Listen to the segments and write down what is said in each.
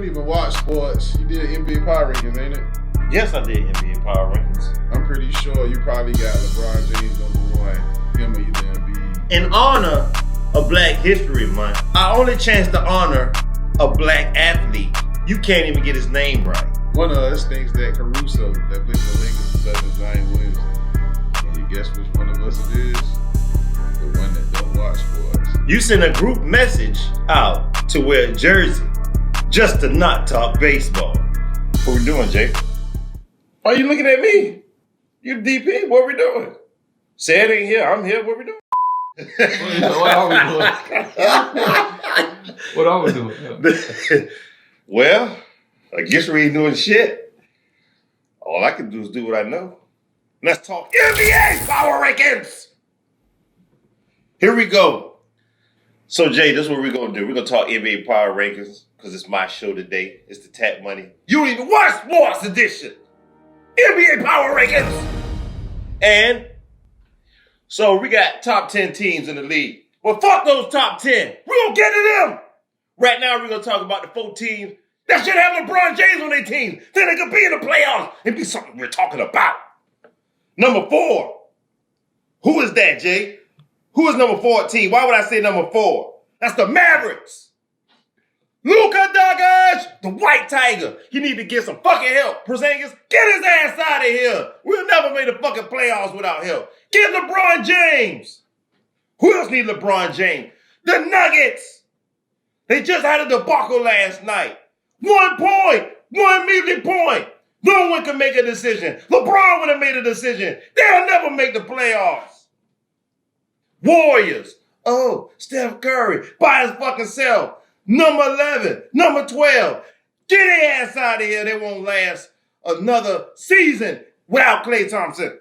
don't even watch sports. You did NBA Power Rankings, ain't it? Yes, I did NBA Power Rankings. I'm pretty sure you probably got LeBron James #1. Him or either Embiid. In honor of Black History Month, our only chance to honor a black athlete, you can't even get his name right. One of us thinks that Caruso, that played for the Lakers, is better than Zion Williamson. Can you guess which one of us it is? The one that don't watch sports. You send a group message out to wear a jersey just to not talk baseball. What we doing, Jay? Why are you looking at me? You DP, what we doing? Say it ain't here, I'm here, what we doing? What are we doing? What are we doing? Well, I guess we ain't doing shit. All I can do is do what I know. Let's talk NBA Power Rankings. Here we go. So, Jay, this is what we're going to do. We're going to talk NBA Power Rankings because it's my show today. It's the TatMoney. You don't even watch sports edition. NBA Power Rankings. And so we got top 10 teams in the league. Well, fuck those top 10. We're going to get to them. Right now, we're going to talk about the 4 teams that should have LeBron James on their team. Then they could be in the playoffs and be something we're talking about. Number 4. Who is that, Jay? Who is number 14? Why would I say number 4? That's the Mavericks. Luka Doncic, the White Tiger. He need to get some fucking help. Porzingis, get his ass out of here. We'll never make the fucking playoffs without help. Get LeBron James. Who else need LeBron James? The Nuggets. They just had a debacle last night. 1 point. 1 measly point. No one can make a decision. LeBron would have made a decision. They'll never make the playoffs. Warriors. Oh, Steph Curry by his fucking self. Number 11. Number 12. Get their ass out of here. They won't last another season without Klay Thompson.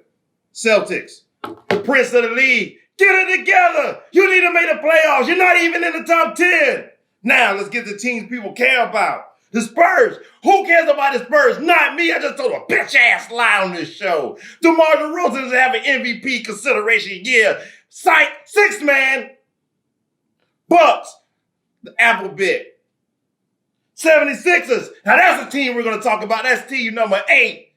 Celtics. The prince of the league. Get it together. You need to make the playoffs. You're not even in the top 10. Now, let's get the teams people care about. The Spurs. Who cares about the Spurs? Not me. I just told a bitch-ass lie on this show. Roberson is having MVP consideration. Yeah. Psych. 6 man. Bucks. The alphabet. 76ers. Now, that's a team we're going to talk about. That's team number 8.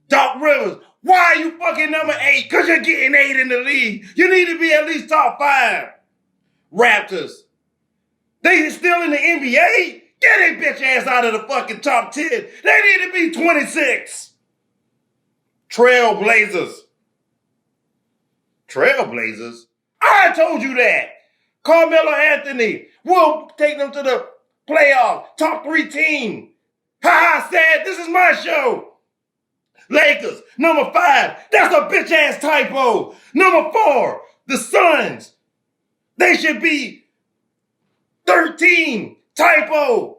Doc Rivers. Why are you fucking number 8? Because you're getting 8 in the league. You need to be at least top 5. Raptors. They still in the NBA? Get their bitch ass out of the fucking top 10. They need to be 26. Trailblazers. Trailblazers? I told you that. Carmelo Anthony will take them to the playoffs. Top 3 team. Ha said, this is my show. Lakers, number 5. That's a bitch ass typo. Number 4, the Suns. They should be 13. Typo.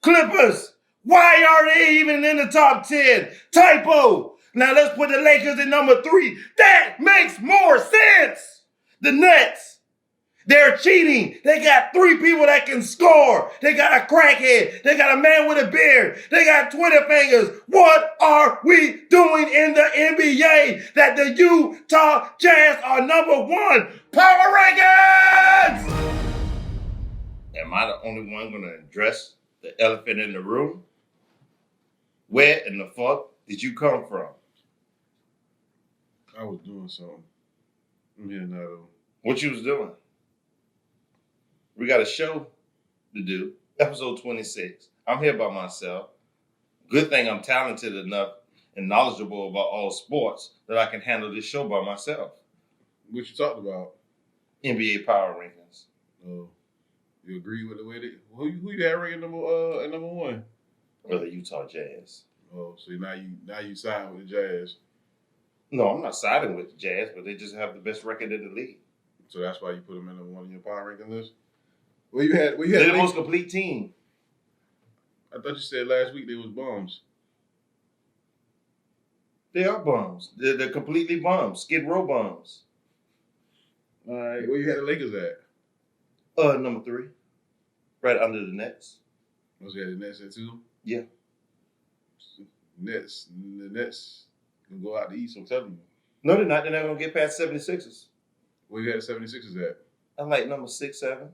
Clippers. Why are they even in the top 10? Typo. Now let's put the Lakers in number 3. That makes more sense. The Nets. They're cheating. They got 3 people that can score. They got a crackhead. They got a man with a beard. They got Twitter fingers. What are we doing in the NBA that the Utah Jazz are number 1? Power rankings! Am I the only one going to address the elephant in the room? Where in the fuck did you come from? I was doing something. I'm here now, though. What you was doing? We got a show to do, episode 26. I'm here by myself. Good thing I'm talented enough and knowledgeable about all sports that I can handle this show by myself. What you talked about? NBA Power Rankings. Oh, you agree with the way they... Who you had ranking number 1? Or the Utah Jazz. Oh, so now you side with the Jazz. No, I'm not siding with the Jazz, but they just have the best record in the league. So that's why you put them in number 1 in your power ranking list? They're the most complete team. I thought you said last week they was bums. They are bums. They're completely bums. Skid Row bums. All right. Where you had the Lakers at? Number 3. Right under the Nets. Was you had the Nets at 2? Yeah. The Nets can go out the East, I'm telling you. No, they're not. They're not going to get past 76ers. Where you had the 76ers at? I like number 6, 7.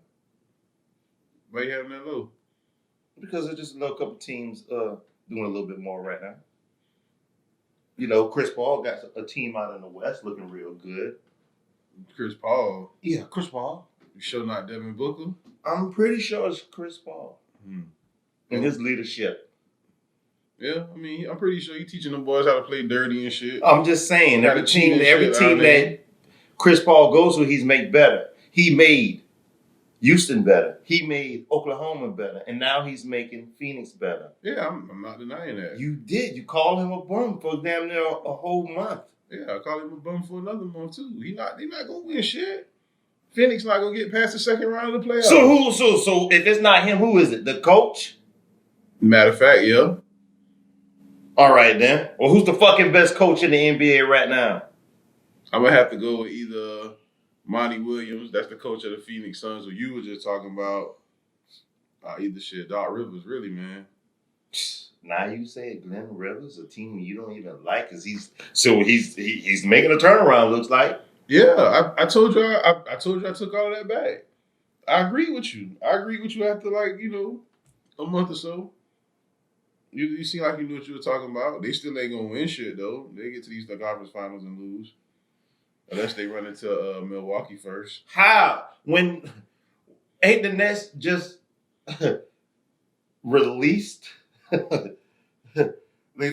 Why you have them that low? Because there's just a little couple teams doing a little bit more right now. You know, Chris Paul got a team out in the West looking real good. Chris Paul. Yeah, Chris Paul. You sure not Devin Booker? I'm pretty sure it's Chris Paul. And his leadership. Yeah, I mean, I'm pretty sure he's teaching them boys how to play dirty and shit. I'm just saying, every team shit, that Chris Paul goes to, he's made better. He made Houston better. He made Oklahoma better. And now he's making Phoenix better. Yeah, I'm not denying that. You did. You called him a bum for damn near a whole month. Yeah, I call him a bum for another month too. He not gonna win shit. Phoenix not gonna get past the second round of the playoffs. So if it's not him, who is it? The coach? Matter of fact, yeah. All right then. Well, who's the fucking best coach in the NBA right now? I'm gonna have to go with either Monty Williams, that's the coach of the Phoenix Suns, who you were just talking about. Either shit, Doc Rivers, really, man. Now you say Glenn Rivers, a team you don't even like, cause he's making a turnaround. Looks like. Yeah, I told you I told you I took all of that back. I agree with you. After a month or so. You seem like you knew what you were talking about. They still ain't gonna win shit though. They get to these conference finals and lose, unless they run into Milwaukee first. How? When ain't the Nets just released the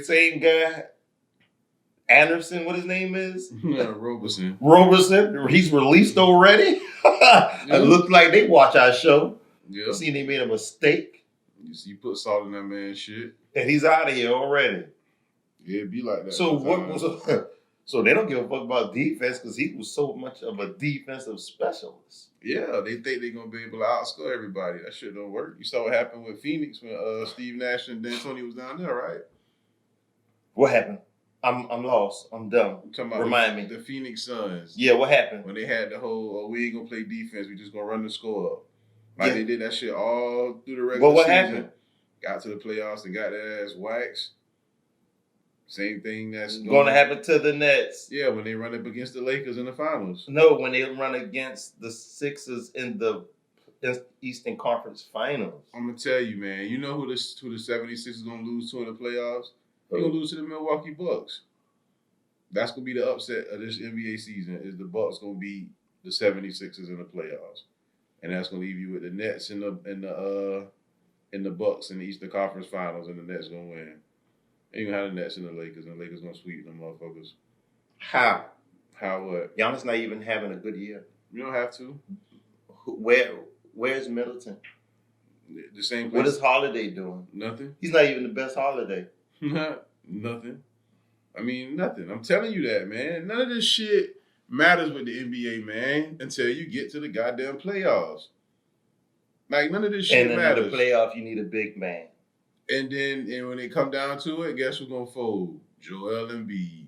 same guy, Anderson? What his name is? Yeah, Roberson. Roberson. He's released already. It looked like they watch our show. Yeah. See, they made a mistake. You put salt in that man's shit. And he's out of here already. Yeah, it'd be like that. So they don't give a fuck about defense because he was so much of a defensive specialist. Yeah, they think they're gonna be able to outscore everybody. That shit don't work. You saw what happened with Phoenix when Steve Nash and D'Antoni was down there, right? What happened? I'm lost. I'm dumb. Remind me. The Phoenix Suns. Yeah, what happened? When they had the whole, we ain't gonna play defense, we just gonna run the score up. Like they did that shit all through the regular season. What happened? Got to the playoffs and got their ass waxed. Same thing that's going to happen to the Nets. Yeah, when they run up against the Lakers in the finals. No, when they run against the Sixers in the Eastern Conference Finals. I'm gonna tell you, man. You know who the 76ers is gonna lose to in the playoffs? They're gonna lose to the Milwaukee Bucks. That's gonna be the upset of this NBA season. Is the Bucks gonna beat the 76ers in the playoffs, and that's gonna leave you with the Nets and the Bucks in the Eastern Conference Finals, and the Nets gonna win. And you gonna have the Nets and the Lakers gonna sweep them motherfuckers. How? How what? Giannis not even having a good year. You don't have to. Where's Middleton? The same place. What is Holiday doing? Nothing. He's not even the best Holiday. Nothing. I mean, nothing. I'm telling you that, man. None of this shit matters with the NBA, man, until you get to the goddamn playoffs. Like, none of this shit matters. And in the playoff, you need a big man. And when they come down to it, guess who's going to fold? Joel Embiid.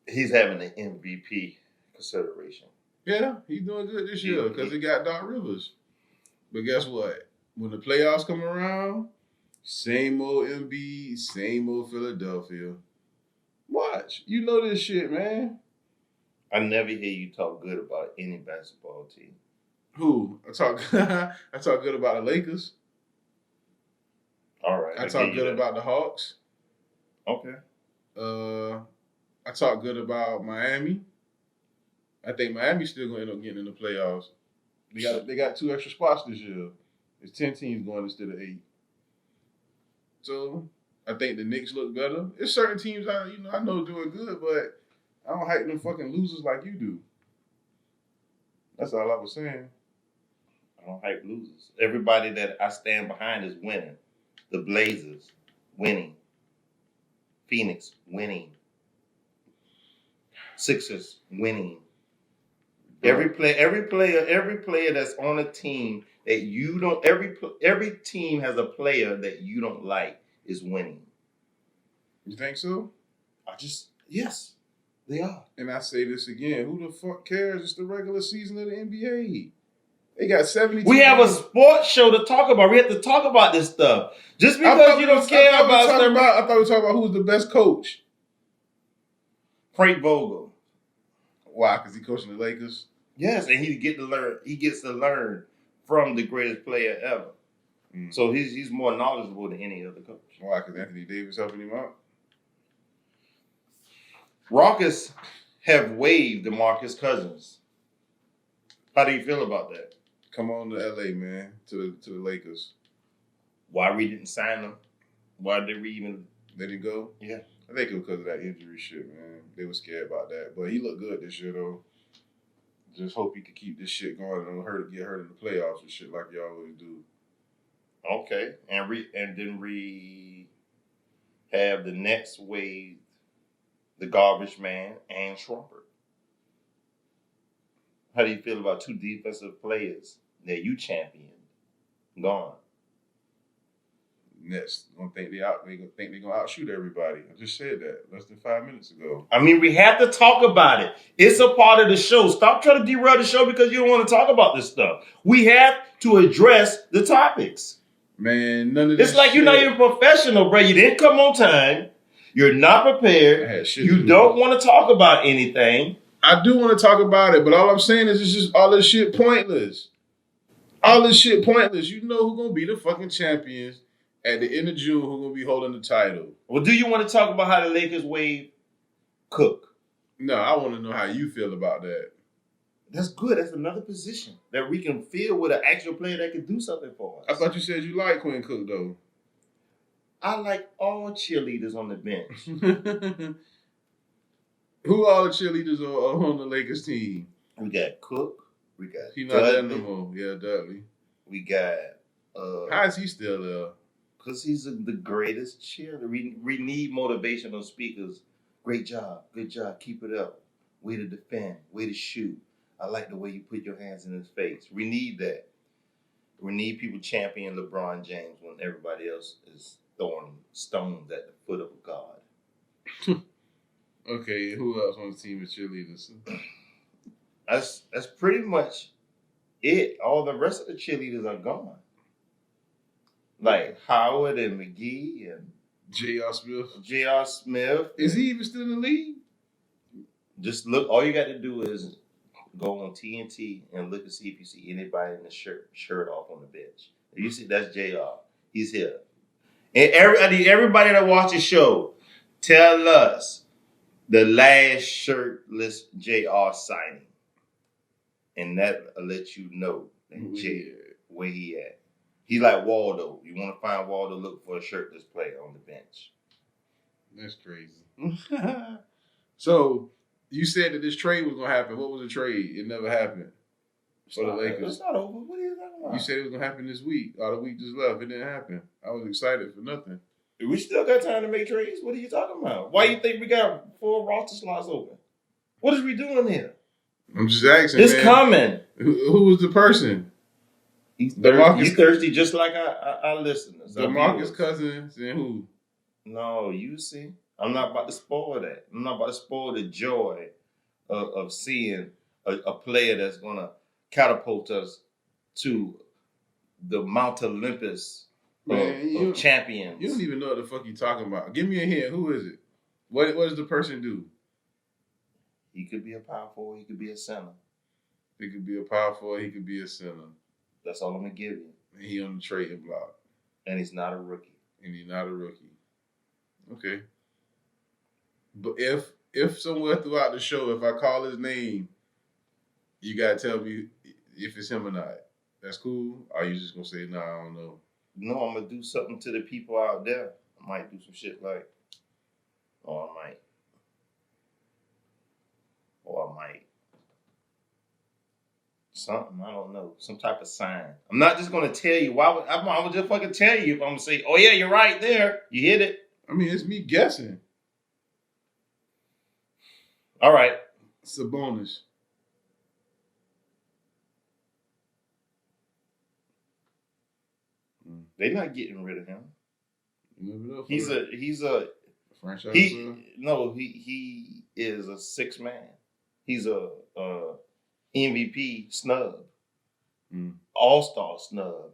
He's having an MVP consideration. Yeah, he's doing good this year because he got Doc Rivers. But guess what? When the playoffs come around, same old Embiid, same old Philadelphia. Watch. You know this shit, man. I never hear you talk good about any basketball team. Who? I talk good about the Lakers. All right. I talk good about the Hawks. Okay. I talk good about Miami. I think Miami's still going to end up getting in the playoffs. They got 2 extra spots this year. It's 10 teams going instead of 8. So I think the Knicks look better. There's certain teams I know doing good, but I don't hype them fucking losers like you do. That's all I was saying. I don't hype losers. Everybody that I stand behind is winning. The Blazers winning. Phoenix winning. Sixers winning. Every player that's on a team that you don't. Every team has a player that you don't like is winning. You think so? Yes, they are. And I say this again: who the fuck cares? It's the regular season of the NBA. They got 72. We have a sports show to talk about. We have to talk about this stuff. Just because you don't care about stuff. I thought we were talking about who's the best coach. Frank Vogel. Why? Because he coaching the Lakers. Yes, and he gets to learn from the greatest player ever. So he's more knowledgeable than any other coach. Why? Because Anthony Davis helping him out? Rockets have waived Demarcus Cousins. How do you feel about that? Come on to LA, man. To the Lakers. Why we didn't sign him? Why did we even let him go? Yeah. I think it was because of that injury shit, man. They were scared about that. But he looked good this year, though. Just hope he can keep this shit going and don't get hurt in the playoffs and shit like you always do. Okay. And then we have the next wave, the garbage man and Shumpert. How do you feel about two defensive players that you championed gone? Nets gonna think they're gonna outshoot everybody. I just said that less than 5 minutes ago. I mean, we have to talk about it. It's a part of the show. Stop trying to derail the show because you don't want to talk about this stuff. We have to address the topics. Man, none of this. It's like you're not even professional, bro. You didn't come on time. You're not prepared. You don't want to talk about anything. I do want to talk about it, but all I'm saying is it's just all this shit pointless. All this shit pointless. You know who's gonna be the fucking champions at the end of June, who's going to be holding the title. Well, do you want to talk about how the Lakers waive Cook? No, I want to know how you feel about that. That's good. That's another position that we can fill with an actual player that can do something for us. I thought you said you like Quinn Cook, though. I like all cheerleaders on the bench. Who all the cheerleaders are on the Lakers team? We got Cook. We got He's not there no more. Yeah, Dudley. We got... how is he still there? Because he's the greatest cheerleader. We need motivational speakers. Great job. Good job. Keep it up. Way to defend. Way to shoot. I like the way you put your hands in his face. We need that. We need people championing LeBron James when everybody else is throwing stones at the foot of God. Okay, who else on the team is cheerleaders? That's pretty much it. All the rest of the cheerleaders are gone. Like Howard and McGee and J.R. Smith. J.R. Smith. Is he even still in the league? Just look. All you got to do is go on TNT and look and see if you see anybody in the shirt off on the bench. If you see, that's J.R. He's here. And everybody that watches the show, tell us the last shirtless J.R. signing. And that'll let you know that where he at. He's like Waldo. You want to find Waldo, look for a shirtless player on the bench. That's crazy. So, you said that this trade was going to happen. What was the trade? It never happened for the Lakers. It's not over. What are you talking about? You said it was going to happen this week. The week just left. It didn't happen. I was excited for nothing. We still got time to make trades. What are you talking about? Why you think we got 4 roster slots open? What is we doing here? I'm just asking, It's coming. Who was the person? He's thirsty just like our listeners. Demarcus Cousins and who? No, you see. I'm not about to spoil that. I'm not about to spoil the joy of seeing a player that's going to catapult us to the Mount Olympus of champions. You don't even know what the fuck you talking about. Give me a hint. Who is it? What does the person do? He could be a power forward. He could be a center. He could be a power forward. He could be a center. That's all I'm going to give you. And he on the trading block. And he's not a rookie. Okay. But if somewhere throughout the show, if I call his name, you got to tell me if it's him or not. That's cool? Or are you just going to say, no, I don't know? No, I'm going to do something to the people out there. I might do some shit like, or I might. Something, I don't know. Some type of sign. I'm not just going to tell you. Why would I would just fucking tell you if I'm going to say, oh yeah, you're right there. You hit it. I mean, it's me guessing. All right. It's a bonus. They're not getting rid of him. He's a franchise. He is a 6 man. He's a MVP snub, All-Star snub,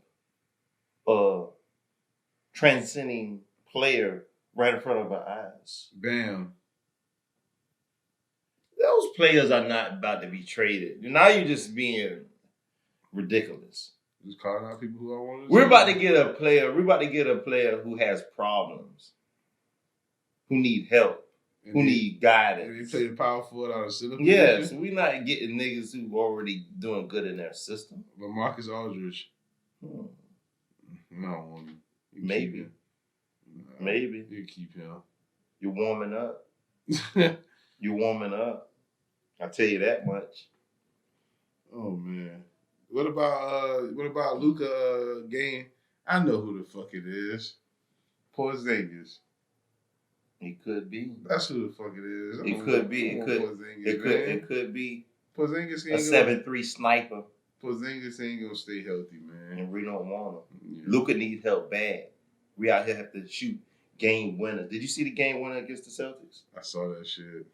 transcending player right in front of our eyes. Bam. Those players are not about to be traded. Now you're just being ridiculous. Just calling out people who I want to. We're about to get a player. We're about to get a player who has problems, who need help, who need guidance. And they play the power forward out of center. Yes, we're not getting niggas who already doing good in their system. LaMarcus Aldridge. No, woman. Maybe. Maybe. You keep him. You're warming up. You're warming up. I'll tell you that much. Oh man. What about Luka game? I know who the fuck it is. Porzingis. He could be. That's who the fuck it is. It could be. It could be. Porzingis a 7-3 sniper. Porzingis ain't gonna stay healthy, man. And we don't want him. Yeah. Luka needs help bad. We out here have to shoot game winner. Did you see the game winner against the Celtics? I saw that shit.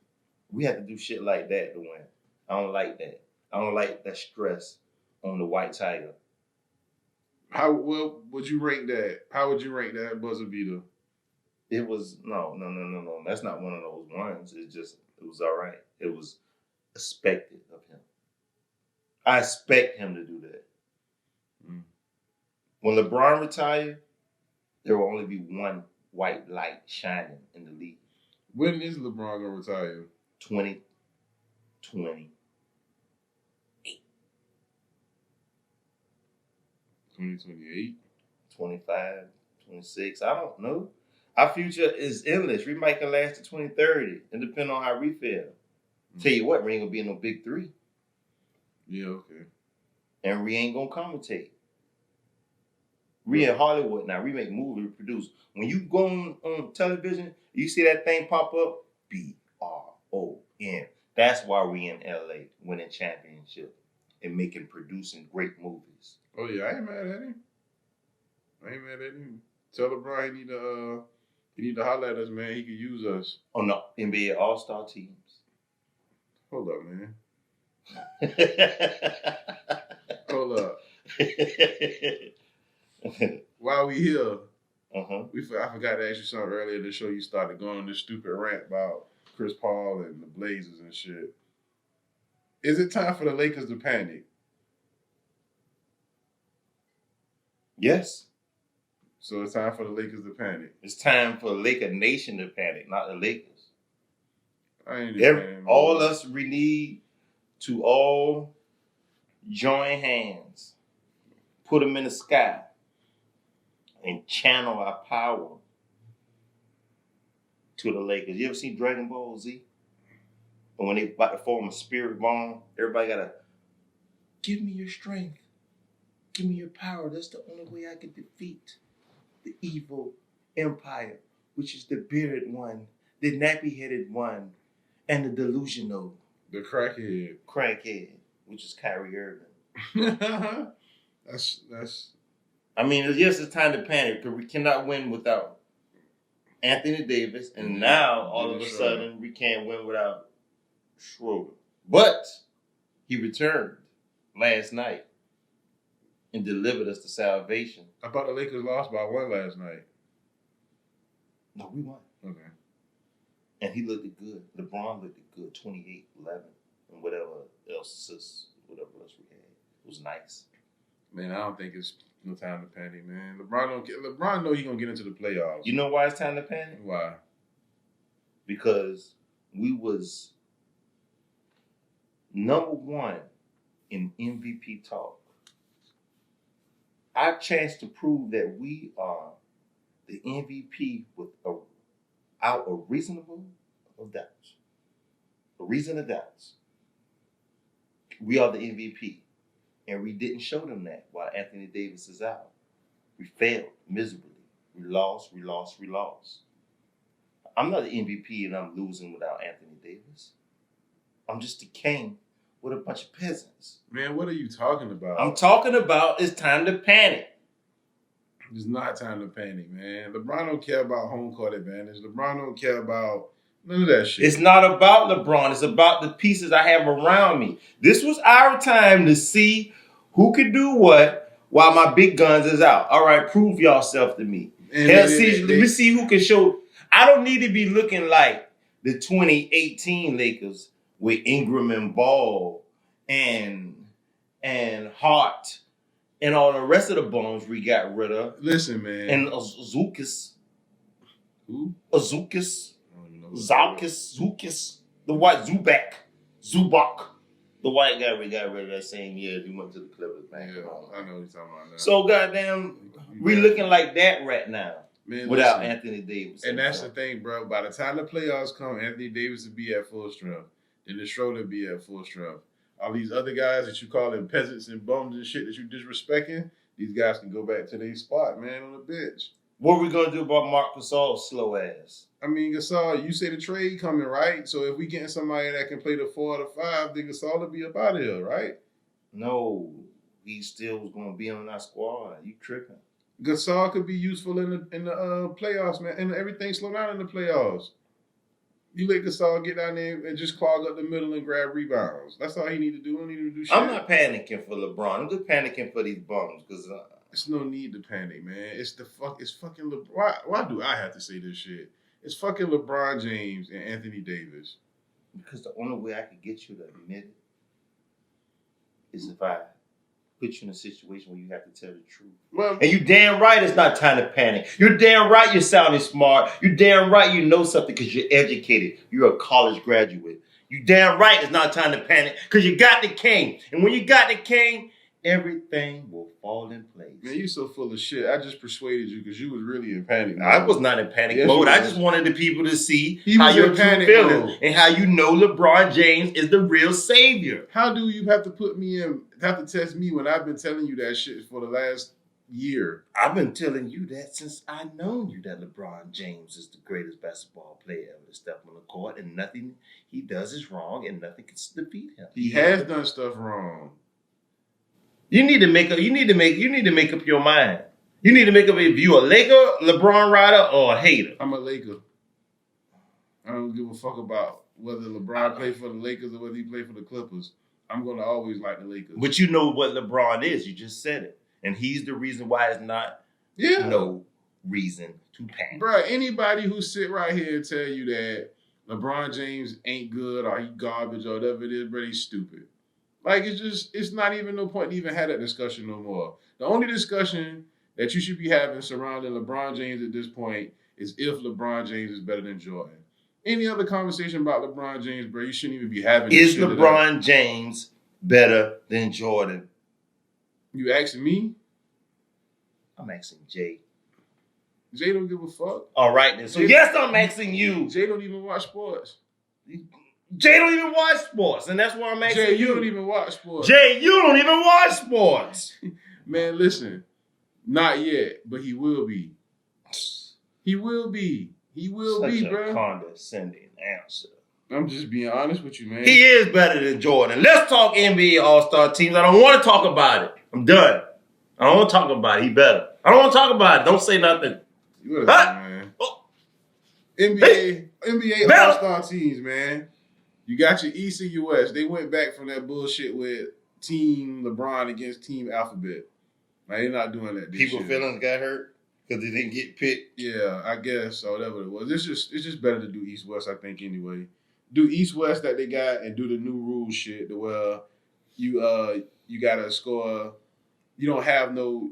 We have to do shit like that to win. I don't like that. I don't like that stress on the white tiger. How well would you rank that? How would you rank that buzzer beater? It was no. That's not one of those ones. It was all right. It was expected of him. I expect him to do that. Mm. When LeBron retired, there will only be one white light shining in the league. When is LeBron gonna retire? 2028. 2028? 25, 26. I don't know. Our future is endless. We might can last to 2030. It depends on how we feel. Tell you what, we ain't gonna be in no big three. Yeah, okay. And we ain't gonna commentate. We in Hollywood now. We make movies, we produce. When you go on television, you see that thing pop up, BRON. That's why we in LA winning championship and producing great movies. Oh yeah, I ain't mad at him. Tell LeBron he need to holler at us, man. He could use us. Oh no, NBA All-Star teams. Hold up, man. Hold up. While we here, I forgot to ask you something earlier to show you started going on this stupid rant about Chris Paul and the Blazers and shit. Is it time for the Lakers to panic? Yes. So it's time for the Lakers to panic. It's time for Laker Nation to panic, not the Lakers. All us we need to all join hands, put them in the sky, and channel our power to the Lakers. You ever see Dragon Ball Z? And when they about to form a spirit bond, everybody gotta give me your strength, give me your power. That's the only way I can defeat the evil empire, which is the bearded one, the nappy-headed one, and the delusional. The crackhead, which is Kyrie Irving. That's. I mean, yes, it's time to panic because we cannot win without Anthony Davis, and now all of a sudden we can't win without Schroeder. But he returned last night and delivered us to salvation. I thought the Lakers lost by 1 last night. No, we won. Okay. And he looked good. LeBron looked good, 28-11, and whatever else we had. It was nice. Man, I don't think it's no time to panic, man. LeBron know he's going to get into the playoffs. You know why it's time to panic? Why? Because we was number one in MVP talk. Our chance to prove that we are the MVP without a reasonable of doubts. A reason of doubts. We are the MVP. And we didn't show them that while Anthony Davis is out. We failed miserably. We lost. I'm not the MVP and I'm losing without Anthony Davis. I'm just a king with a bunch of peasants. Man, what are you talking about? I'm talking about it's time to panic. It's not time to panic, man. LeBron don't care about home court advantage. LeBron don't care about none of that shit. It's not about LeBron. It's about the pieces I have around me. This was our time to see who could do what while my big guns is out. All right, prove yourself to me. Let me see who can show. I don't need to be looking like the 2018 Lakers with Ingram and Ball and Hart And all the rest of the bums we got rid of. Listen, man. And Azukis. Who? Azukis. I don't even know. Zukis. The white Zubak. The white guy we got rid of that same year. He went to the Clippers, man. Yeah, I know what you're talking about now. So goddamn, we looking like that right now. Man, without listen, Anthony Davis. And that's the thing, bro. By the time the playoffs come, Anthony Davis will be at full strength. Then the Schroeder be at full strength. All these other guys that you calling peasants and bums and shit that you disrespecting, these guys can go back to their spot, man, on the bench. What are we gonna do about Marc Gasol's slow ass? I mean, Gasol, you say the trade coming, right? So if we getting somebody that can play the 4 or the 5, then Gasol will be up out of here, right? No, he still was gonna be on our squad. You tripping? Gasol could be useful in the playoffs, man, and everything slow down in the playoffs. You let Gasol get down there and just clog up the middle and grab rebounds. That's all he need to do. He don't need to do shit. I'm not panicking for LeBron. I'm just panicking for these bums because it's no need to panic, man. It's fucking LeBron. Why do I have to say this shit? It's fucking LeBron James and Anthony Davis. Because the only way I could get you to admit it is if I put you in a situation where you have to tell the truth. Well, and you damn right it's not time to panic. You're damn right you're sounding smart. You're damn right you know something because you're educated. You're a college graduate. You damn right it's not time to panic because you got the king. And when you got the king, everything will fall in place. Man, you so full of shit. I just persuaded you because you was really in panic mode. I was not in panic mode. I just wanted the people to see he how was you're in panic feeling mode. and how you know LeBron James is the real savior. How do you have to put me in, have to test me when I've been telling you that shit for the last year? I've been telling you that since I known you that LeBron James is the greatest basketball player ever to step on the court and nothing he does is wrong and nothing can defeat him. He has done stuff wrong. You need to make up your mind. You need to make up if you a Laker, LeBron rider, or a hater. I'm a Laker. I don't give a fuck about whether LeBron played for the Lakers or whether he played for the Clippers. I'm gonna always like the Lakers. But you know what LeBron is. You just said it. And he's the reason why it's not no reason to panic. Bro, anybody who sit right here and tell you that LeBron James ain't good or he garbage or whatever it is, bro, he's stupid. Like, it's not even no point to even have that discussion no more. The only discussion that you should be having surrounding LeBron James at this point is if LeBron James is better than Jordan. Any other conversation about LeBron James, bro, you shouldn't even be having this Is shit LeBron James better than Jordan? You asking me? I'm asking Jay. Jay don't give a fuck. All right, then. So, yes, I'm asking you. Jay don't even watch sports. Jay don't even watch sports, and that's why I'm asking Jay, you don't even watch sports. Jay, you don't even watch sports. Man, listen. Not yet, but he will be. He will be. He will be, bro. Such a condescending answer. I'm just being honest with you, man. He is better than Jordan. Let's talk NBA All-Star teams. I don't want to talk about it. I'm done. I don't want to talk about it. He better. I don't want to talk about it. Don't say nothing. You man. Oh. NBA All-Star teams, man. You got your East and your West. They went back from that bullshit with Team LeBron against Team Alphabet. Like, they're not doing that this People's year. feelings got hurt because they didn't get picked. Yeah, I guess, or whatever it was. It's just better to do East-West, I think, anyway. Do East-West that they got and do the new rule shit where you gotta score. You don't have no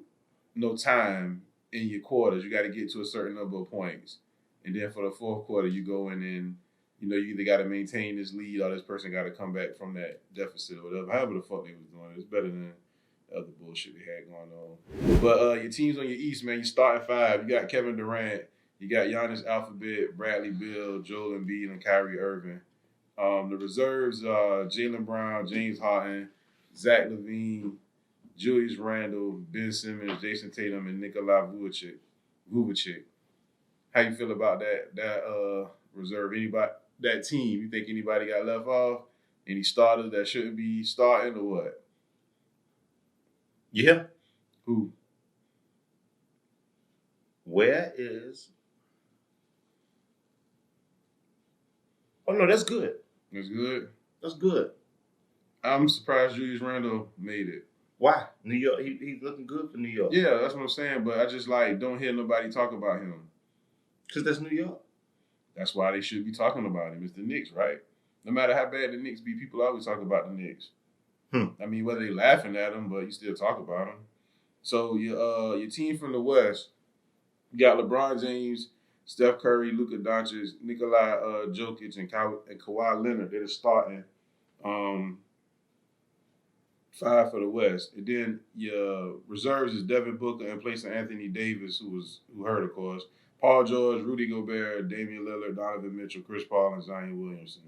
time in your quarters. You got to get to a certain number of points. And then for the fourth quarter, you go in and you either got to maintain this lead or this person got to come back from that deficit or whatever. However the fuck they was doing it. It's better than the other bullshit they had going on. But your teams on your East, man, you starting 5. You got Kevin Durant. You got Giannis Alphabet, Bradley Beal, Joel Embiid, and Kyrie Irving. The reserves are Jaylen Brown, James Harden, Zach LaVine, Julius Randle, Ben Simmons, Jason Tatum, and Nikola Vucevic. How you feel about that reserve? Anybody, that team, you think anybody got left off? Any starters that shouldn't be starting or what? Yeah. Who? Where is... Oh, no, that's good. That's good? That's good. I'm surprised Julius Randle made it. Why? New York, he's looking good for New York. Yeah, that's what I'm saying, but I just don't hear nobody talk about him. Because that's New York. That's why they should be talking about him. It's the Knicks, right? No matter how bad the Knicks be, people always talk about the Knicks. I mean, whether they laughing at them, but you still talk about them. So your team from the West, you got LeBron James, Steph Curry, Luka Doncic, Nikola Jokic, and Kawhi Leonard. They're the starting 5 for the West. And then your reserves is Devin Booker in place of Anthony Davis, who hurt, of course. Paul George, Rudy Gobert, Damian Lillard, Donovan Mitchell, Chris Paul, and Zion Williamson.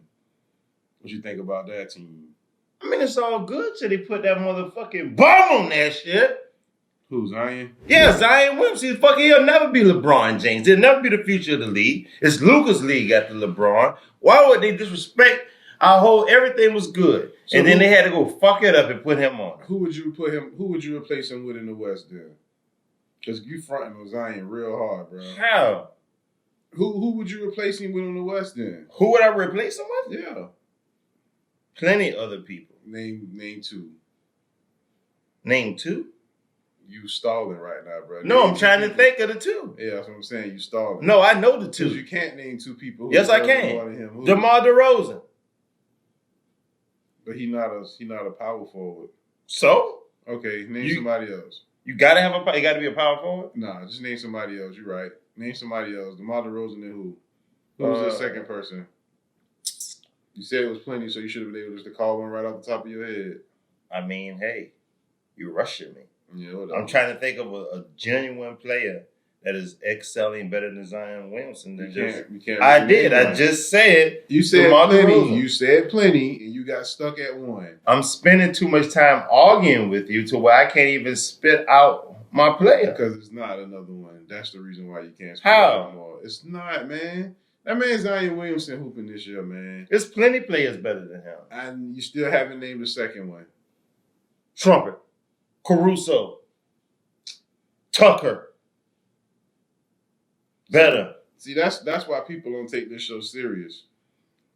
What you think about that team? I mean, it's all good till they put that motherfucking bum on that shit. Who, Zion? Yeah, Zion Williamson. He'll never be LeBron James. He'll never be the future of the league. It's Luka's league after LeBron. Why would they disrespect our whole? Everything was good, so and then they had to go fuck it up and put him on. Who would you replace him with in the West then? Because you fronting on Zion real hard, bro. How? Who would you replace him with in the West then? Who would I replace him with? Yeah. Plenty of other people. Name 2. Name 2? You stalling right now, bro. No, I'm trying to think of the 2. Yeah, that's what I'm saying. You stalling. No, I know the 2. Because you can't name 2 people. Yes, I can. DeMar DeRozan. But he's not a power forward. So? Okay, name somebody else. You gotta be a power forward? Nah, just name somebody else. You're right. Name somebody else. DeMar DeRozan and who? Who was the second person? You said it was plenty, so you should have been able just to call one right off the top of your head. I mean, hey, you're rushing me. Yeah, whatever. I'm trying to think of a genuine player that is excelling better than Zion Williamson. I just said you said plenty. You said plenty, and you got stuck at one. I'm spending too much time arguing with you to where I can't even spit out my player. Because it's not another one. That's the reason why you can't spit out more. It's not, man. That man Zion Williamson hooping this year, man. There's plenty players better than him. And you still haven't named the second one. Shumpert, Caruso, Tucker. Better. See, that's why people don't take this show serious.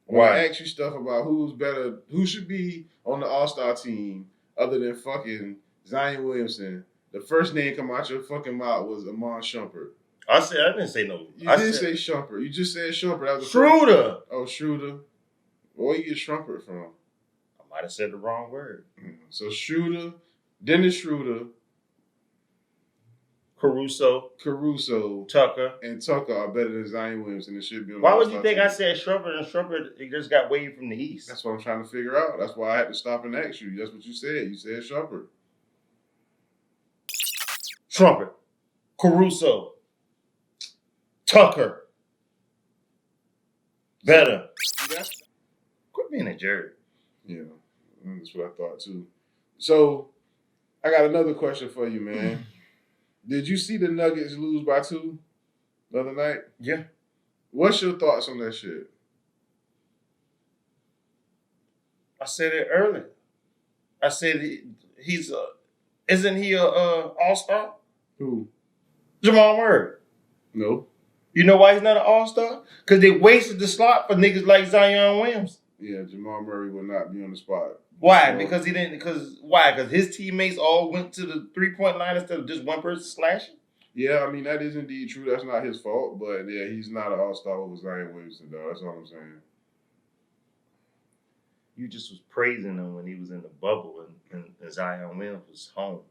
When Why? I ask you stuff about who's better, who should be on the All-Star team other than fucking Zion Williamson, the first name come out your fucking mouth was Iman Shumpert. I didn't say no. You did say Shumpert. You just said Shumpert. That was Schroeder. Schroeder. Where you get Shumpert from? I might have said the wrong word. So Schroeder, Dennis Schroeder, Caruso, Tucker, and Tucker are better than Zion Williamson. It should be on Why would you think I said Shumpert and Shumpert he just got waived from the East? That's what I'm trying to figure out. That's why I had to stop and ask you. That's what you said. You said Shumpert. Shumpert, Caruso, Tucker. Better. Quit being a jerk. Yeah, that's what I thought too. So, I got another question for you, man. Did you see the Nuggets lose by 2 the other night? Yeah. What's your thoughts on that shit? I said it earlier. I said he's isn't he a all-star? Who? Jamal Murray. No. You know why he's not an all-star? Because they wasted the slot for niggas like Zion Williams. Yeah, Jamal Murray will not be on the spot. Why? Because why? Because his teammates all went to the 3-point line instead of just one person slashing? Yeah, I mean, that is indeed true. That's not his fault. But, yeah, he's not an all-star over Zion Williamson, though. That's all I'm saying. You just was praising him when he was in the bubble and Zion Williams was home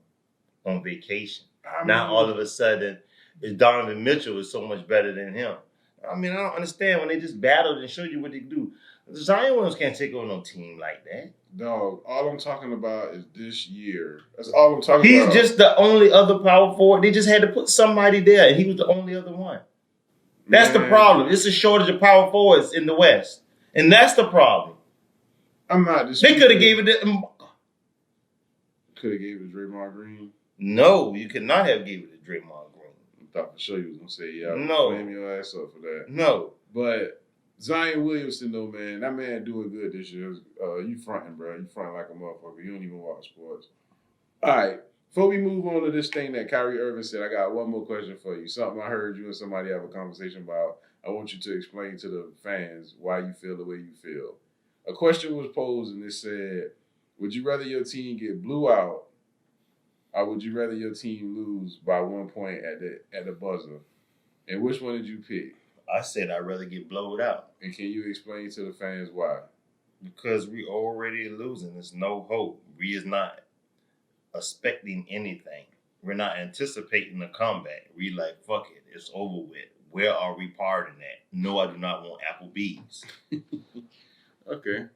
on vacation. Now, all of a sudden, Donovan Mitchell is so much better than him. I mean, I don't understand when they just battled and showed you what they do. Zion Williams can't take on no team like that. Dog, all I'm talking about is this year. That's all I'm talking about. He's just the only other power forward. They just had to put somebody there, and he was the only other one. That's the problem. It's a shortage of power forwards in the West. And that's the problem. I'm not disputing. They could have gave it to... Could have gave it to Draymond Green? No, you could not have gave it to Draymond Green. I thought for sure you was going to say, yeah, no. Flame your ass up for that. No. But Zion Williamson, though, man, that man doing good this year. You fronting, bro. You fronting like a motherfucker. You don't even watch sports. All right. Before we move on to this thing that Kyrie Irving said, I got one more question for you. Something I heard you and somebody have a conversation about. I want you to explain to the fans why you feel the way you feel. A question was posed and it said, would you rather your team get blew out or would you rather your team lose by 1 point at the buzzer? And which one did you pick? I said I'd rather get blowed out. And can you explain to the fans why? Because we already losing. There's no hope. We is not expecting anything. We're not anticipating a comeback. We like, fuck it, it's over with. Where are we parting at? No, I do not want Applebee's. Okay.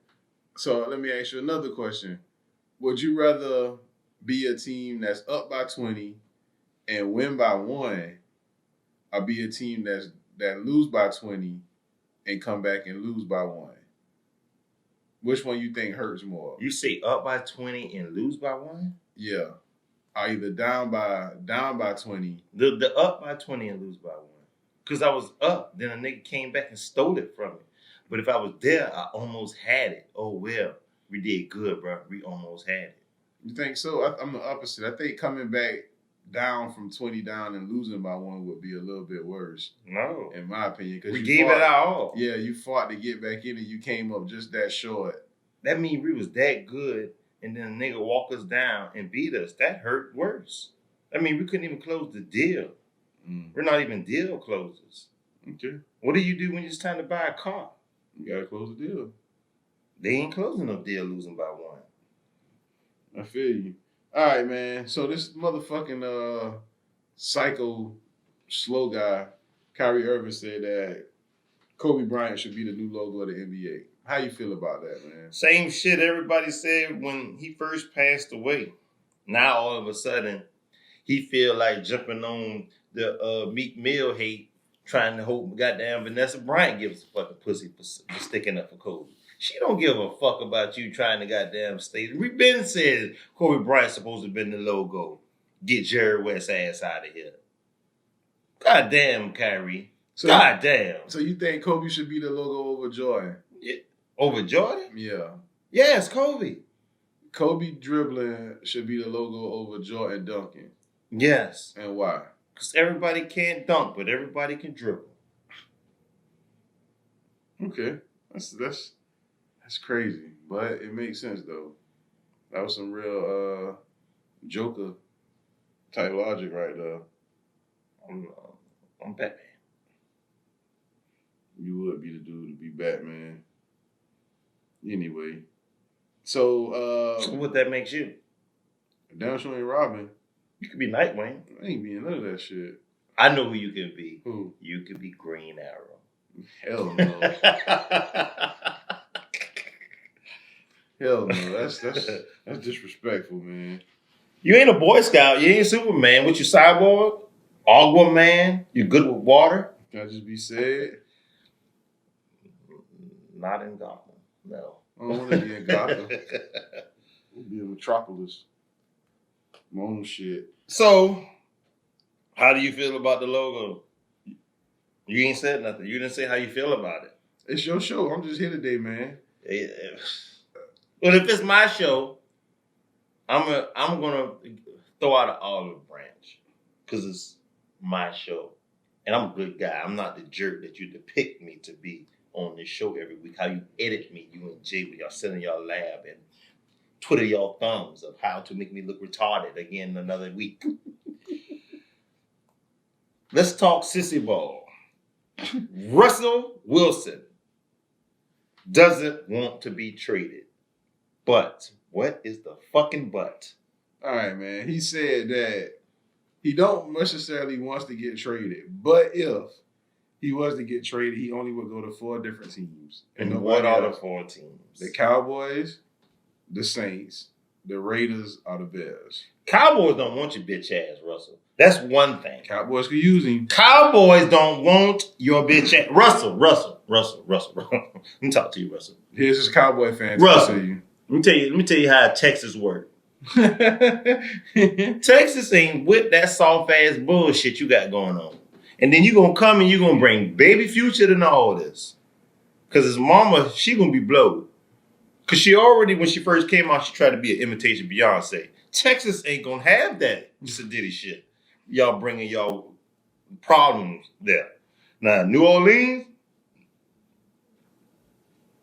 So let me ask you another question. Would you rather be a team that's up by 20 and win by 1, or be a team that lose by 20 and come back and lose by 1? Which one you think hurts more? You say up by 20 and lose by 1? Yeah. Or either down by 20. The up by 20 and lose by 1. Because I was up, then a nigga came back and stole it from me. But if I was there, I almost had it. Oh, well, we did good, bro. We almost had it. You think so? I'm the opposite. I think coming back down from 20 down and losing by 1 would be a little bit worse. No. In my opinion. We gave it our all. Yeah, you fought to get back in and you came up just that short. That means we was that good, and then a nigga walk us down and beat us. That hurt worse. I mean, we couldn't even close the deal. We're not even deal closers. Okay. What do you do when it's time to buy a car? You gotta close the deal. They ain't closing no deal losing by 1. I feel you. All right, man. So this motherfucking psycho slow guy, Kyrie Irving, said that Kobe Bryant should be the new logo of the NBA. How you feel about that, man? Same shit everybody said when he first passed away. Now all of a sudden, he feel like jumping on the Meek Mill hate, trying to hope goddamn Vanessa Bryant gives a fucking pussy for sticking up for Kobe. She don't give a fuck about you trying to goddamn stay. We've been said Kobe Bryant's supposed to have been the logo. Get Jerry West's ass out of here. Goddamn, Kyrie. Goddamn. So you think Kobe should be the logo over Jordan? Yeah. Over Jordan? Yeah. Yes, Kobe. Kobe dribbling should be the logo over Jordan dunking. Yes. And why? Because everybody can't dunk, but everybody can dribble. Okay. That's crazy. But it makes sense, though. That was some real Joker type logic right there. I'm Batman. You would be the dude to be Batman. Anyway. So what that makes you? Damn sure ain't Robin. You could be Nightwing. I ain't being none of that shit. I know who you could be. Who? You could be Green Arrow. Hell no. Hell no. That's disrespectful, man. You ain't a Boy Scout. You ain't Superman. What you, Cyborg? Aquaman? You good with water? Can I just be said? Not in Gotham. No. I don't want to be in Gotham. I'll be in Metropolis. My own shit. So, how do you feel about the logo? You ain't said nothing. You didn't say how you feel about it. It's your show. I'm just here today, man. Well, if it's my show, I'm gonna throw out an olive branch because it's my show, and I'm a good guy. I'm not the jerk that you depict me to be on this show every week. How you edit me, you and Jay, when y'all sit in y'all lab and twiddle y'all thumbs of how to make me look retarded again another week. Let's talk sissy ball. Russell Wilson doesn't want to be traded. But what is the fucking but? All right, man. He said that he don't necessarily wants to get traded, but if he was to get traded, he only would go to 4 different teams. And what are the 4 teams? The Cowboys, the Saints, the Raiders, or the Bears. Cowboys don't want your bitch ass, Russell. That's one thing. Cowboys could use him. Cowboys don't want your bitch ass. Russell. Let me talk to you, Russell. Here's this Cowboy fan. Russell. You. Let me tell you how Texas works. Texas ain't with that soft ass bullshit you got going on. And then you gonna come and you gonna bring baby Future to all this. Cause his mama, she gonna be blowed. Cause she already, when she first came out, she tried to be an imitation Beyonce. Texas ain't gonna have that Diddy shit. Y'all bringing y'all problems there. Now, New Orleans,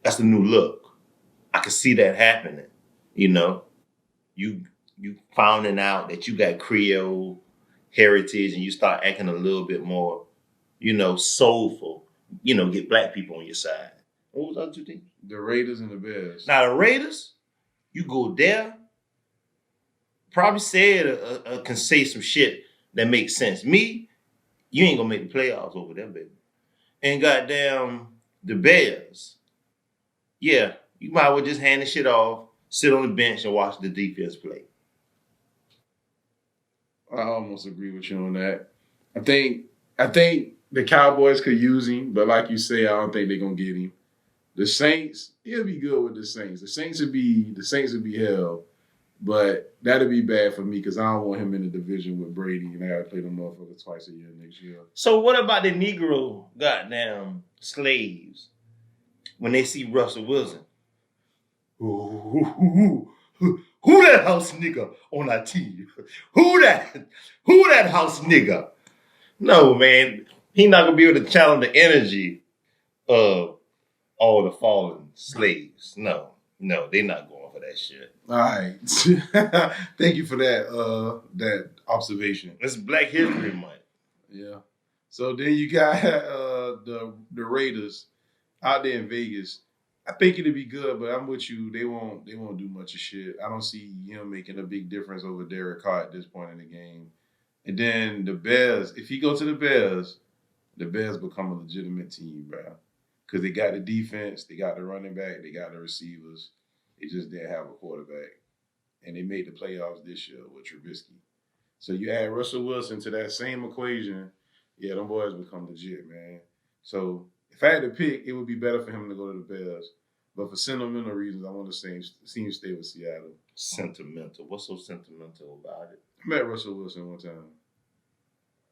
that's the new look. I can see that happening. You know, you finding out that you got Creole heritage and you start acting a little bit more, soulful. Get black people on your side. What was the other 2 teams? The Raiders and the Bears. Now the Raiders, you go there, probably said can say some shit that makes sense. Me, you ain't gonna make the playoffs over there, baby. And goddamn the Bears, yeah, you might as well just hand the shit off, sit on the bench, and watch the defense play. I almost agree with you on that. I think the Cowboys could use him, but like you say, I don't think they're gonna get him. The Saints, he'll be good with the Saints. The Saints would be hell, but that'd be bad for me because I don't want him in the division with Brady and I gotta play them motherfuckers twice a year next year. So what about the Negro goddamn slaves when they see Russell Wilson? Who that house nigga on our team? Who that house nigga? No, man. He not gonna be able to channel the energy of all the fallen slaves. No, they're not going for that shit. All right. Thank you for that observation. It's Black History Month. Yeah. So then you got the Raiders out there in Vegas. I think it'll be good, but I'm with you. They won't do much of shit. I don't see him making a big difference over Derek Carr at this point in the game. And then the Bears, if he go to the Bears become a legitimate team, bro. Because they got the defense, they got the running back, they got the receivers. They just didn't have a quarterback. And they made the playoffs this year with Trubisky. So you add Russell Wilson to that same equation, yeah, them boys become legit, man. So if I had to pick, it would be better for him to go to the Bears. But for sentimental reasons, I want to see him stay with Seattle. Sentimental? What's so sentimental about it? I met Russell Wilson one time.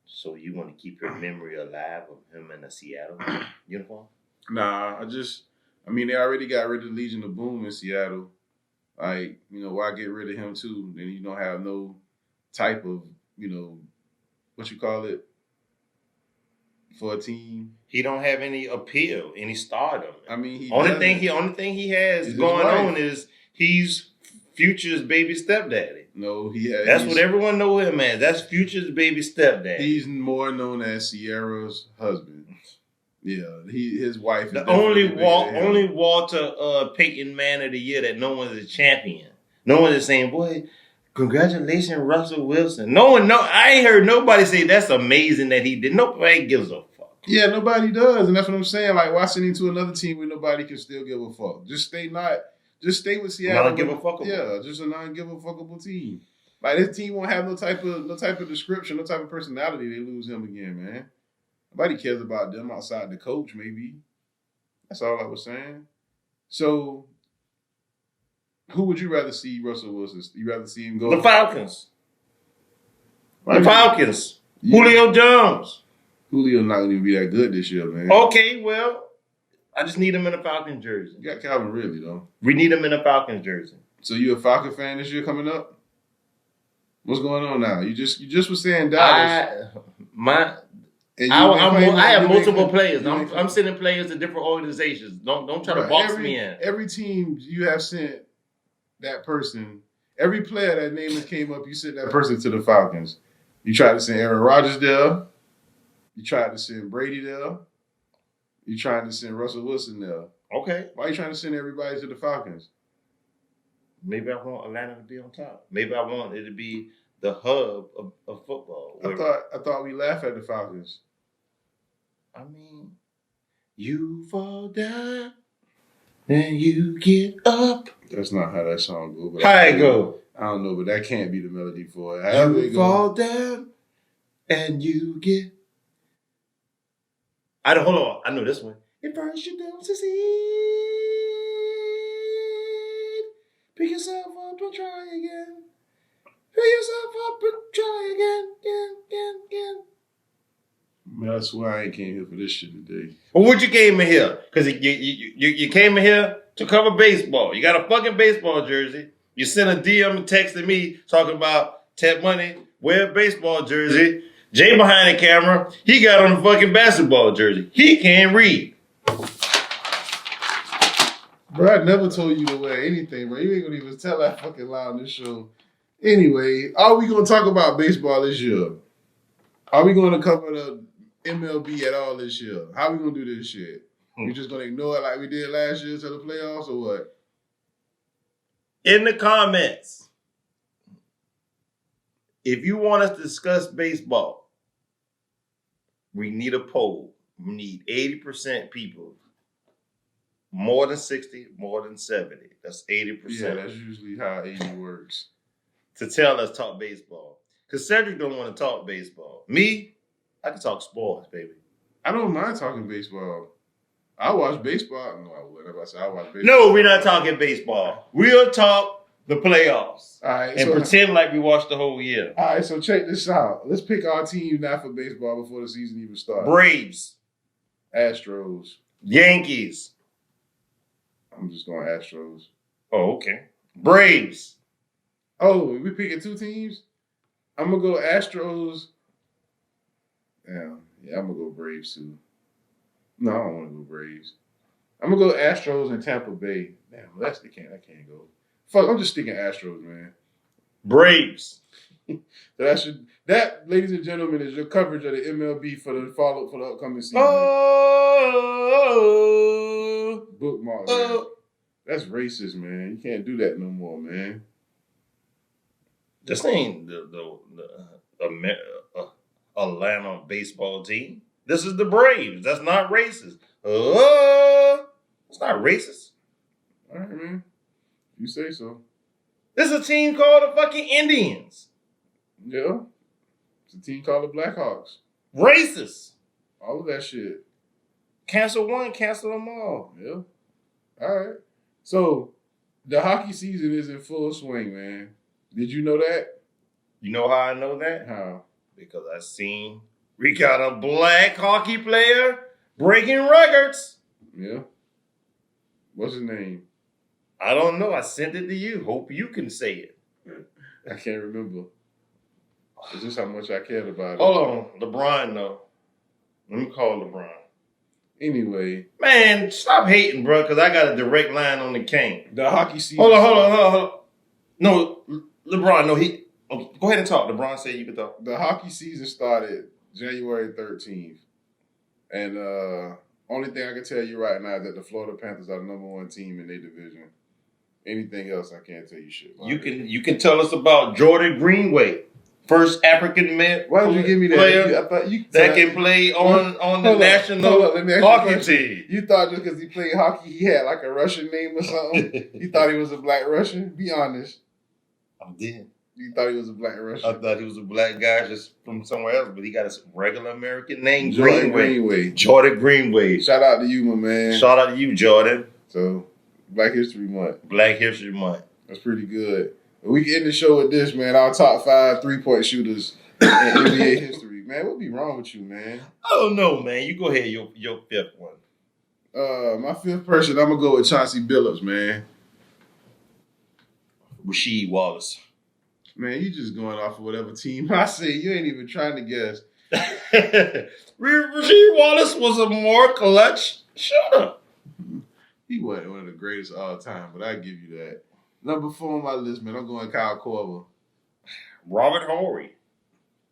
So you want to keep your memory alive of him in a Seattle uniform? Nah, they already got rid of Legion of Boom in Seattle. Like, why get rid of him too? Then you don't have no type of, what you call it, for a team. He don't have any appeal, any stardom. I mean, only thing he has going on is he's Future's baby stepdaddy. No, that's what everyone know him as. That's Future's baby stepdaddy. He's more known as Sierra's husband. Yeah, his wife is the only Walter Payton Man of the Year that no one's a champion. No one is saying, boy, congratulations, Russell Wilson. I ain't heard nobody say that's amazing that he did. Nobody gives a fuck. Yeah, nobody does. And that's what I'm saying. Like, why send him to another team where nobody can still give a fuck? Just stay with Seattle. Not give a fuckable. Yeah, just a non-give a fuckable team. Like, this team won't have no type of description, no type of personality. They lose him again, man. Nobody cares about them outside the coach, maybe. That's all I was saying. So, who would you rather see Russell Wilson? You rather see him go? The Falcons. Falcons. Yeah. Julio Jones. Julio's not going to even be that good this year, man. Okay, well, I just need him in a Falcons jersey. You got Calvin Ridley, though. We need him in a Falcons jersey. So you a Falcon fan this year coming up? What's going on now? You just was saying Dallas. I have multiple players. I'm sending players to different organizations. Don't try to box me in. Every team you have sent that person, every player that name came up, you sent that person to the Falcons. You tried to send Aaron Rodgers there. You tried to send Brady there. You tried to send Russell Wilson there. Okay. Why are you trying to send everybody to the Falcons? Maybe I want Atlanta to be on top. Maybe I want it to be the hub of football. I thought we laugh at the Falcons. I mean, you fall down, then you get up. That's not how that song goes. How it go? I don't know, but that can't be the melody for it. You fall down, and you get. Hold on. I know this one. At first you don't succeed. Pick yourself up and try again. Pick yourself up and try again. Man, I swear I ain't came here for this shit today. Well, what you came in here? Because you came in here to cover baseball. You got a fucking baseball jersey. You sent a DM and texted me talking about TatMoney, wear a baseball jersey. Jay behind the camera, he got on a fucking basketball jersey. He can't read. Bro, I never told you to wear anything, bro. You ain't gonna even tell that fucking lie on this show. Anyway, are we gonna talk about baseball this year? Are we gonna cover the MLB at all this year? How we gonna do this shit? We just gonna ignore it like we did last year to the playoffs or what? In the comments, If you want us to discuss baseball, we need a poll. We need 80% people. More than 60, more than 70. That's 80%. Yeah, that's usually how 80 works. To tell us talk baseball. Because Cedric don't want to talk baseball. Me, I can talk sports, baby. I don't mind talking baseball. I watch baseball. No, I wouldn't. If I said I watch baseball. No, we're not talking baseball. We'll talk the playoffs. All right, and pretend like we watched the whole year. All right, so check this out. Let's pick our team not for baseball before the season even starts. Braves. Astros. Yankees. I'm just going Astros. Oh, okay. Braves. Oh, we picking two teams? I'm going to go Astros. Yeah, I'm going to go Braves too. No, I don't want to go Braves. I'm going to go Astros and Tampa Bay. Damn, I can't go. Fuck, I'm just sticking Astros, man. Braves. That, ladies and gentlemen, is your coverage of the MLB for the upcoming season. Oh, bookmark. Man. That's racist, man. You can't do that no more, man. This ain't the Atlanta baseball team. This is the Braves. That's not racist. It's not racist. All right, man. You say so. This is a team called the fucking Indians. Yeah. It's a team called the Blackhawks. Racist. All of that shit. Cancel one, cancel them all. Yeah. All right. So, the hockey season is in full swing, man. Did you know that? You know how I know that? How? Because I seen we got a black hockey player breaking records. Yeah. What's his name? I don't know. I sent it to you. Hope you can say it. I can't remember. It's just how much I cared about it. Hold on. LeBron, though. Let me call LeBron. Anyway. Man, stop hating, bro, because I got a direct line on the king. The hockey season. Hold on. No, LeBron, no, he... Okay, go ahead and talk. LeBron said you could talk. The hockey season started January 13th. And only thing I can tell you right now is that the Florida Panthers are the number one team in their division. Anything else, I can't tell you shit. You can tell us about Jordan Greenway. First African man. Why did you give me that? Player I thought you that can play on the national hockey team. You thought just because he played hockey, he had like a Russian name or something? You thought he was a black Russian? Be honest. I did. You thought he was a black Russian? I thought he was a black guy just from somewhere else, but he got a regular American name, Greenway. Jordan Greenway. Shout out to you, my man. Shout out to you, Jordan. So, Black History Month. Black History Month. That's pretty good. We can end the show with this, man. Our top 5 3-point shooters in NBA history. Man, what be wrong with you, man? I don't know, man. You go ahead, your fifth one. My fifth person, I'm going to go with Chauncey Billups, man. Rasheed Wallace. Man, you just going off of whatever team I say. You ain't even trying to guess. Rasheed Wallace was a more clutch shooter. He wasn't one of the greatest of all time, but I give you that. Number 4 on my list, man, I'm going Kyle Korver. Robert Horry.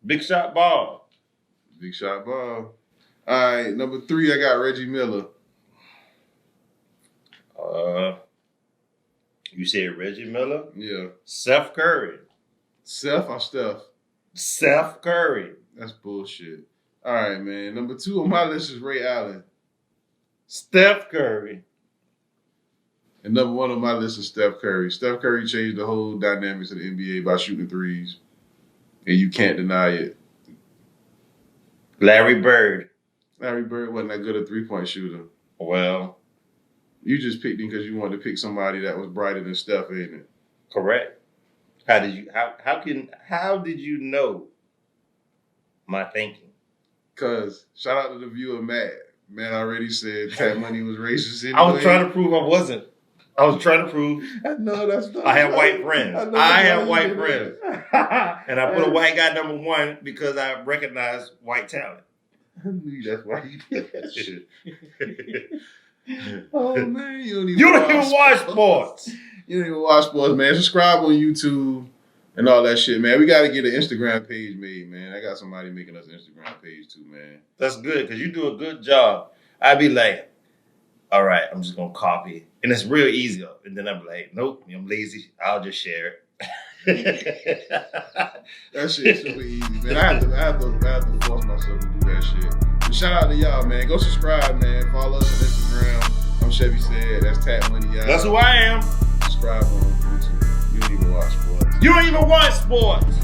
Big shot ball. Big shot ball. All right, number 3, I got Reggie Miller. You said Reggie Miller? Yeah. Seth Curry. Seth or Steph? Seth Curry. That's bullshit. All right, man. Number 2 on my list is Ray Allen. Steph Curry. And number 1 on my list is Steph Curry. Steph Curry changed the whole dynamics of the NBA by shooting threes. And you can't deny it. Larry Bird. Larry Bird wasn't that good a 3-point shooter. Well, you just picked him because you wanted to pick somebody that was brighter than Steph, ain't it? Correct. How did you know my thinking? Because shout out to the viewer Matt. Matt already said TatMoney was racist anyway. I was trying to prove I wasn't. I was trying to prove No, that's not. I have white friends. I have white friends. friends. And I put a white guy number 1 because I recognize white talent. I knew that's why you did that shit. Oh, man. You don't even watch sports. You don't even watch sports, man. Subscribe on YouTube and all that shit, man. We got to get an Instagram page made, man. I got somebody making us an Instagram page too, man. That's good because you do a good job. I'd be like, all right, I'm just going to copy. And it's real easy. And then I'm like, nope, I'm lazy. I'll just share it. That shit is super easy, man. I have to force myself to do that shit. But shout out to y'all, man. Go subscribe, man. Follow us on Instagram. I'm Chevy Said. That's TatMoney, y'all. That's who I am. Subscribe on YouTube. You don't even watch sports. You don't even watch sports.